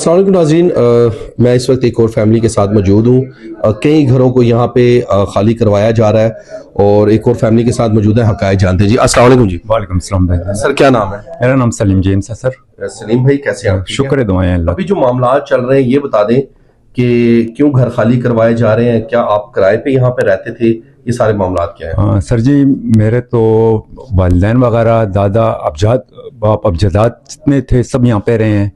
अस्सलाम वालेकुम नाज़रीन, मैं इस वक्त एक और फैमिली के साथ मौजूद हूँ। कई घरों को यहाँ पे खाली करवाया जा रहा है और एक और फैमिली के साथ मौजूद है। हकायत जानते हैं जी। अस्सलाम वालेकुम जी। वालेकुम सलाम भाई। सर क्या नाम है? मेरा नाम सलीम जेम्स है सर। सलीम भाई कैसे हैं आप? शुक्र है, दुआएं अल्लाह। अभी जो मामला चल रहे हैं ये बता दें कि क्यों घर खाली करवाए जा रहे हैं, क्या आप किराए पे यहाँ पे रहते थे, ये सारे मामला क्या है? हाँ सर जी, मेरे तो वालिदैन वगैरह, दादा, अबजाद, बाप, अबजदाद जितने थे सब यहाँ पे रहे हैं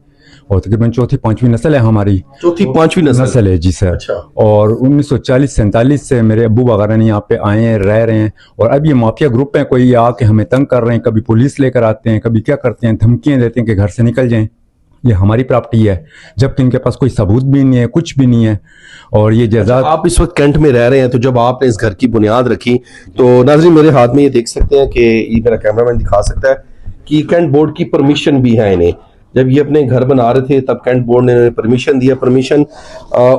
और तकरीबन चौथी पांचवी नस्ल है हमारी। चौथी पांचवी नस्ल है जी सर। अच्छा। और 1940-47 से मेरे अब्बू वगैरह ने यहाँ पे आए हैं, रह रहे हैं। और अब ये माफिया ग्रुप है, कोई आके हमें तंग कर रहे हैं, कभी पुलिस लेकर आते हैं, कभी क्या करते हैं, धमकियां देते हैं कि घर से निकल जाएं, ये हमारी प्रॉपर्टी है, जबकि इनके पास कोई सबूत भी नहीं है, कुछ भी नहीं है। और ये जायदाद आप इस वक्त कैंट में रह रहे हैं, तो जब आपने इस घर की बुनियाद रखी तो नाज़रीन मेरे हाथ में ये देख सकते हैं कि ये मेरा कैमरामैन दिखा सकता है कि कैंट बोर्ड की परमिशन भी है इन्हें। जब ये अपने घर बना रहे थे तब कैंट बोर्ड ने परमिशन दिया। परमिशन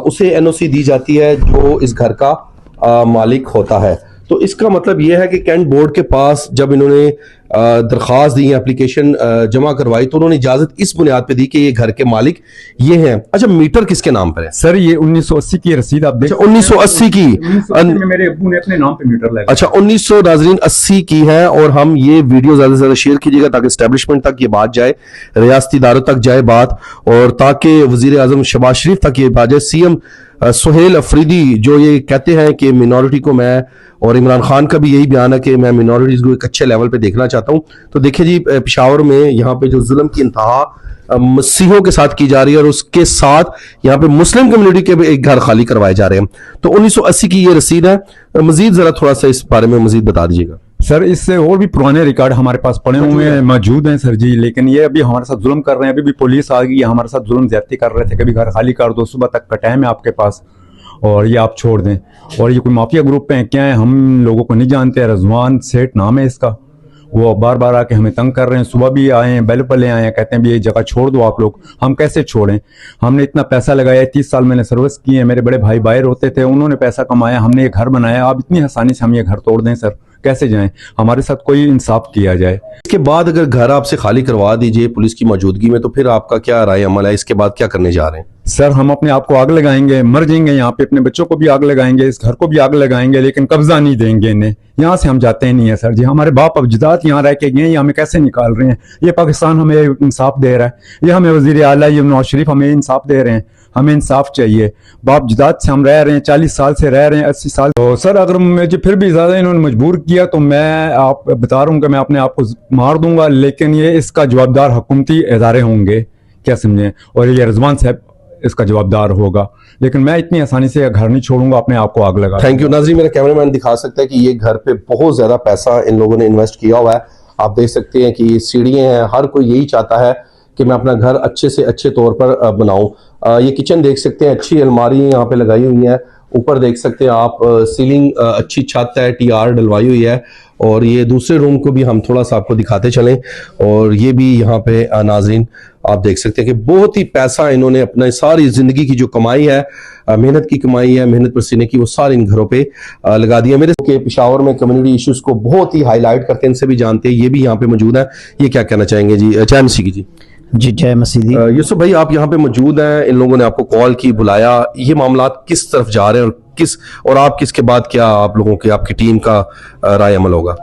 उसे एनओसी दी जाती है जो इस घर का मालिक होता है। तो इसका मतलब यह है कि कैंट बोर्ड के पास जब इन्होंने दरख्वास्त दी, एप्लीकेशन जमा करवाई, तो उन्होंने इजाजत इस बुनियाद पे दी कि ये घर के मालिक ये हैं। अच्छा, मीटर किसके नाम पर है? सर ये 1980 की रसीद आप देख। 1980 की? 1980 में मेरे अब्बू ने अपने नाम पे मीटर लगाया। अच्छा, 1980 की है। और हम ये वीडियो ज्यादा से ज्यादा शेयर कीजिएगा ताकि एस्टेब्लिशमेंट तक ये बात जाए, रियासती इदारों तक जाए बात, और ताकि वजीर आजम शहबाज शरीफ तक ये बात जाए। सीएम सुहेल अफरीदी जो ये कहते हैं कि मिनॉरिटी को मैं, और इमरान खान का भी यही बयान है कि मैं मिनॉरिटीज को एक अच्छे लेवल पे देखना चाहता हूं। तो देखिए जी, पेशावर में यहाँ पे जो जुल्म की इंतहा मसीहों के साथ की जा रही है और उसके साथ यहाँ पे मुस्लिम कम्युनिटी के भी एक घर खाली करवाए जा रहे हैं। तो 1980 की ये रसीद है। मजीद जरा थोड़ा सा इस बारे में मजीद बता दीजिएगा सर। इससे और भी पुराने रिकॉर्ड हमारे पास पड़े हुए हैं, मौजूद हैं सर जी। लेकिन ये अभी हमारे साथ जुल्म कर रहे हैं। अभी भी पुलिस आ गई, हमारे साथ जुल्म ज्यादती कर रहे थे, कभी घर खाली कर दो, सुबह तक का टाइम है आपके पास और ये आप छोड़ दें। और ये कोई माफिया ग्रुप है क्या है, हम लोगों को नहीं जानते। रजवान सेठ नाम है इसका। वो बार बार आके हमें तंग कर रहे हैं। सुबह भी आए हैं, बेल पले आए हैं, कहते हैं भी ये जगह छोड़ दो आप लोग। हम कैसे छोड़ें? हमने इतना पैसा लगाया, 30 साल मैंने सर्विस की है, मेरे बड़े भाई बाहर होते थे, उन्होंने पैसा कमाया, हमने ये घर बनाया। अब इतनी आसानी से हम ये घर तोड़ दें सर, कैसे जाएं? हमारे साथ कोई इंसाफ किया जाए। इसके बाद अगर घर आपसे खाली करवा दीजिए पुलिस की मौजूदगी में, तो फिर आपका क्या राय अमल है? इसके बाद क्या करने जा रहे हैं? सर हम अपने आप को आग लगाएंगे, मर जाएंगे यहाँ पे, अपने बच्चों को भी आग लगाएंगे, इस घर को भी आग लगाएंगे, लेकिन कब्जा नहीं देंगे इन्हें। यहाँ से हम जाते ही नहीं है सर जी। हमारे बाप अबजदाद यहाँ रह के गए, ये हमें कैसे निकाल रहे हैं? ये पाकिस्तान हमें इंसाफ दे रहा है, ये हमें वजीर आला ये नवाज शरीफ हमें इंसाफ दे रहे हैं। हमें इंसाफ चाहिए। बाप जदाद से हम रह रहे हैं, 40 साल से रह रहे हैं, 80 साल। तो सर अगर मुझे फिर भी ज्यादा इन्होंने मजबूर किया तो मैं आप बता रहा हूँ कि मैं अपने आप को मार दूंगा, लेकिन ये इसका जवाबदार हुकूमती इदारे होंगे, क्या समझे, और ये रिजवान साहब इसका जवाबदार होगा। लेकिन मैं इतनी आसानी से घर नहीं छोड़ूंगा, अपने आप को आग लगा। थैंक यू नाज़रीन, मेरा कैमरामैन दिखा सकता है कि ये घर पे बहुत ज्यादा पैसा इन लोगों ने इन्वेस्ट किया हुआ है। आप देख सकते हैं कि ये सीढ़ियां हैं, हर कोई यही चाहता है कि मैं अपना घर अच्छे से अच्छे तौर पर बनाऊं। ये किचन देख सकते हैं, अच्छी अलमारी यहाँ पे लगाई हुई है। ऊपर देख सकते हैं आप सीलिंग अच्छी छत है, टीआर डलवाई हुई है। और ये दूसरे रूम को भी हम थोड़ा सा आपको दिखाते चलें। और ये भी यहाँ पे नाज़रीन आप देख सकते हैं कि बहुत ही पैसा इन्होंने अपना सारी जिंदगी की जो कमाई है, मेहनत की कमाई है, मेहनत पसीने की, वो सारे इन घरों पे लगा दिया। मेरे के पेशावर में कम्युनिटी इश्यूज को बहुत ही हाईलाइट करते हैं, इनसे भी जानते हैं, ये भी यहाँ पे मौजूद है। ये क्या कहना चाहेंगे जी? जय मसीह जी। जी जय मसीदी। यूसुफ भाई आप यहाँ पे मौजूद हैं, इन लोगों ने आपको कॉल की, बुलाया, ये मामला किस तरफ जा रहे हैं और आप किसके बाद क्या आप लोगों की, आपकी टीम का राय अमल होगा?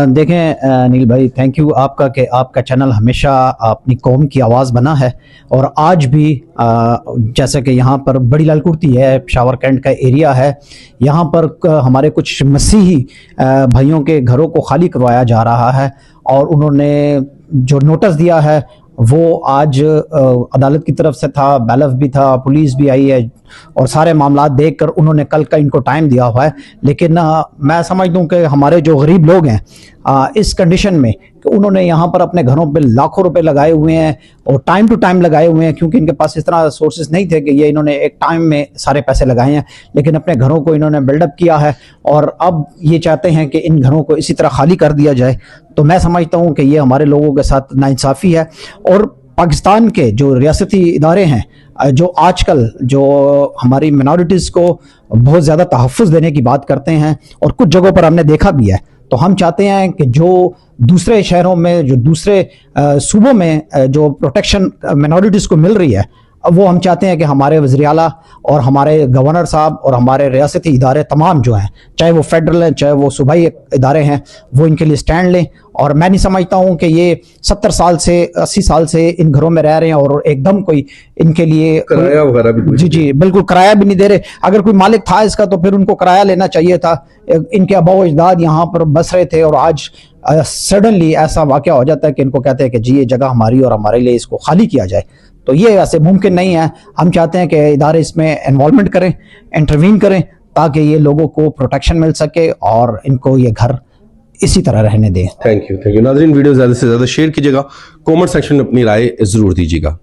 देखें नील भाई, थैंक यू आपका कि आपका चैनल हमेशा अपनी कौम की आवाज़ बना है। और आज भी जैसे कि यहाँ पर बड़ी लालकुर्ती है, पेशावर कैंट का एरिया है, यहाँ पर हमारे कुछ मसीही भाइयों के घरों को खाली करवाया जा रहा है। और उन्होंने जो नोटिस दिया है वो आज अदालत की तरफ से था, बैलफ भी था, पुलिस भी आई है, और सारे मामला देखकर उन्होंने कल का इनको टाइम दिया हुआ है। लेकिन मैं समझ दूं कि हमारे जो गरीब लोग हैं इस कंडीशन में कि उन्होंने यहाँ पर अपने घरों पे लाखों रुपए लगाए हुए हैं और टाइम टू टाइम लगाए हुए हैं, क्योंकि इनके पास इस तरह सोर्सेज नहीं थे कि ये इन्होंने एक टाइम में सारे पैसे लगाए हैं। लेकिन अपने घरों को इन्होंने बिल्डअप किया है और अब ये चाहते हैं कि इन घरों को इसी तरह खाली कर दिया जाए। तो मैं समझता हूँ कि ये हमारे लोगों के साथ नाइंसाफ़ी है। और पाकिस्तान के जो रियासती इदारे हैं जो आजकल जो हमारी मिनॉरिटीज़ को बहुत ज़्यादा तहफ़्फ़ुज़ देने की बात करते हैं, और कुछ जगहों पर हमने देखा भी है, तो हम चाहते हैं कि जो दूसरे शहरों में, जो दूसरे सूबों में जो प्रोटेक्शन मिनॉरिटीज़ को मिल रही है, वो हम चाहते हैं कि हमारे वज़ीर आला और हमारे गवर्नर साहब और हमारे रियासती इदारे तमाम जो हैं, चाहे वो फेडरल हैं चाहे वो सूबाई इदारे हैं, वो इनके लिए स्टैंड लें। और मैं नहीं समझता हूँ कि ये 70 साल से 80 साल से इन घरों में रह रहे हैं और एकदम कोई इनके लिए किराया वगैरह भी जी जी बिल्कुल किराया भी नहीं दे रहे। अगर कोई मालिक था इसका तो फिर उनको किराया लेना चाहिए था। इनके आबा अजदाद यहाँ पर बस रहे थे और आज सडनली ऐसा वाक़या हो जाता है कि इनको कहते हैं कि जी ये जगह हमारी और हमारे लिए इसको खाली किया जाए, तो ये ऐसे मुमकिन नहीं है। हम चाहते हैं कि इदारे इसमें इन्वॉल्वमेंट करें, इंटरवीन करें, ताकि ये लोगों को प्रोटेक्शन मिल सके और इनको ये घर इसी तरह रहने दें। थैंक यू नाज़रीन, वीडियो ज़्यादा से ज़्यादा शेयर कीजिएगा, कमेंट सेक्शन में अपनी राय ज़रूर दीजिएगा।